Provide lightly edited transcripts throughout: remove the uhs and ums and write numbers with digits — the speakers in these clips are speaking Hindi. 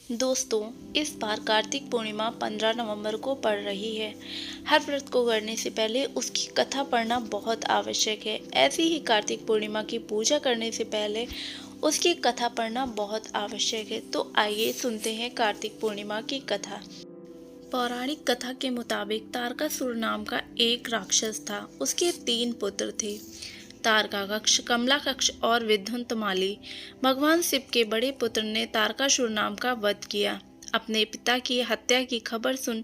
दोस्तों, इस बार कार्तिक पूर्णिमा 15 नवंबर को पड़ रही है। हर व्रत को करने से पहले उसकी कथा पढ़ना बहुत आवश्यक है। ऐसी ही कार्तिक पूर्णिमा की पूजा करने से पहले उसकी कथा पढ़ना बहुत आवश्यक है। तो आइए सुनते हैं कार्तिक पूर्णिमा की कथा। पौराणिक कथा के मुताबिक तारकासुर नाम का एक राक्षस था। उसके 3 पुत्र थे, तारकाक्ष, कमलाक्ष और विध्वंतमाली। भगवान शिव के बड़े पुत्र ने तारकासुर नाम का वध किया। अपने पिता की हत्या की खबर सुन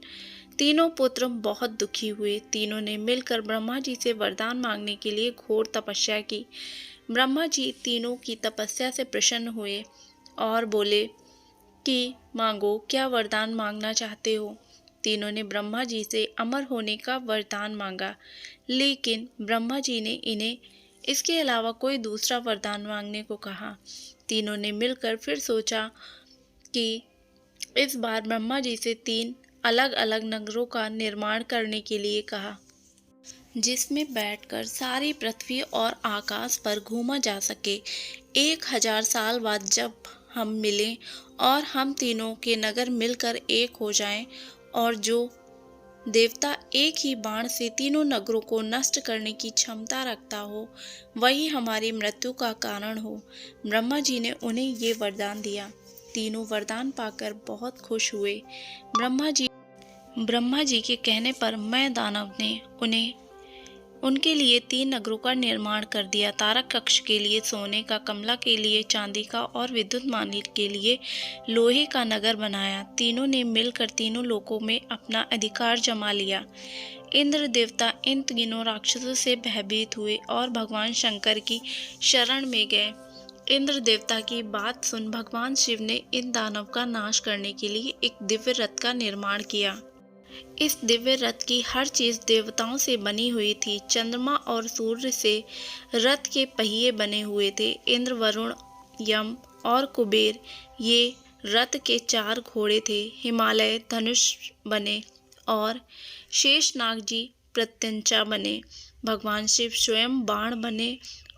तीनों पुत्र बहुत दुखी हुए। तीनों ने मिलकर ब्रह्मा जी से वरदान मांगने के लिए घोर तपस्या की। ब्रह्मा जी तीनों की तपस्या से प्रसन्न हुए और बोले कि मांगो, क्या वरदान मांगना चाहते हो। तीनों ने ब्रह्मा जी से अमर होने का वरदान मांगा, लेकिन ब्रह्मा जी ने इन्हें इसके अलावा कोई दूसरा वरदान मांगने को कहा। तीनों ने मिलकर फिर सोचा कि इस बार ब्रह्मा जी से 3 अलग अलग नगरों का निर्माण करने के लिए कहा, जिसमें बैठकर सारी पृथ्वी और आकाश पर घूमा जा सके। 1000 साल बाद जब हम मिलें और हम तीनों के नगर मिलकर एक हो जाएं और जो देवता एक ही बाण से तीनों नगरों को नष्ट करने की क्षमता रखता हो, वही हमारी मृत्यु का कारण हो। ब्रह्मा जी ने उन्हें ये वरदान दिया। तीनों वरदान पाकर बहुत खुश हुए। ब्रह्मा जी के कहने पर मैं दानव ने उनके लिए 3 नगरों का निर्माण कर दिया। तारकाक्ष के लिए सोने का, कमला के लिए चांदी का और विद्युतमाली के लिए लोहे का नगर बनाया। तीनों ने मिलकर तीनों लोकों में अपना अधिकार जमा लिया। इंद्र देवता इन तीनों राक्षसों से भयभीत हुए और भगवान शंकर की शरण में गए। इंद्र देवता की बात सुन भगवान शिव ने इन दानव का नाश करने के लिए एक दिव्य रथ का निर्माण किया। इस दिव्य रथ की हर चीज देवताओं से बनी हुई थी। चंद्रमा और सूर्य से रथ के पहिए बने हुए थे। इंद्र, वरुण, यम और कुबेर ये रथ के 4 घोड़े थे। हिमालय धनुष बने और शेषनाग जी प्रत्यंचा बने। भगवान शिव स्वयं बाण बने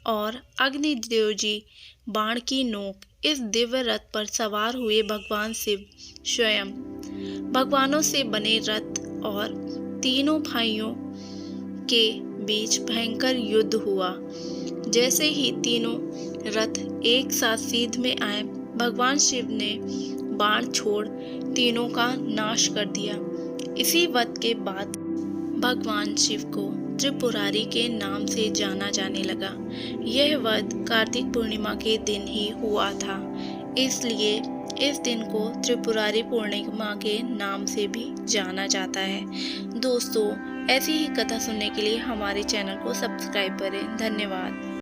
और अग्निदेव जी बाण की नोक। इस दिव्य रथ पर सवार हुए भगवान शिव स्वयं भगवानों से बने रथ और तीनों भाइयों के बीच भयंकर युद्ध हुआ। जैसे ही तीनों रथ एक साथ सीध में आए, भगवान शिव ने बाण छोड़ तीनों का नाश कर दिया। इसी वध के बाद भगवान शिव को त्रिपुरारी के नाम से जाना जाने लगा। यह वध कार्तिक पूर्णिमा के दिन ही हुआ था, इसलिए इस दिन को त्रिपुरारी पूर्णिमा के नाम से भी जाना जाता है। दोस्तों, ऐसी ही कथा सुनने के लिए हमारे चैनल को सब्सक्राइब करें। धन्यवाद।